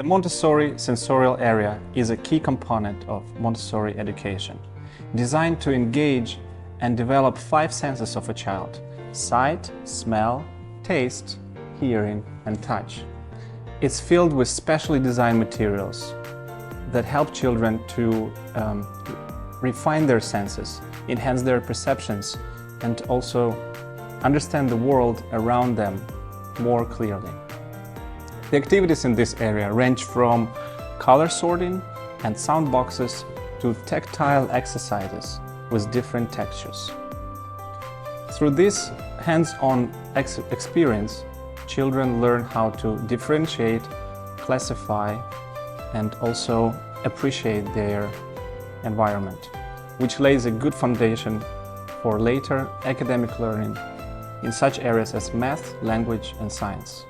The Montessori Sensorial area is a key component of Montessori education, designed to engage and develop 5 senses of a child: sight, smell, taste, hearing, and touch. It's filled with specially designed materials that help children to refine their senses, enhance their perceptions, and also understand the world around them more clearly. The activities in this area range from color sorting and sound boxes to tactile exercises with different textures. Through this hands-on experience, children learn how to differentiate, classify, and also appreciate their environment, which lays a good foundation for later academic learning in such areas as math, language, and science.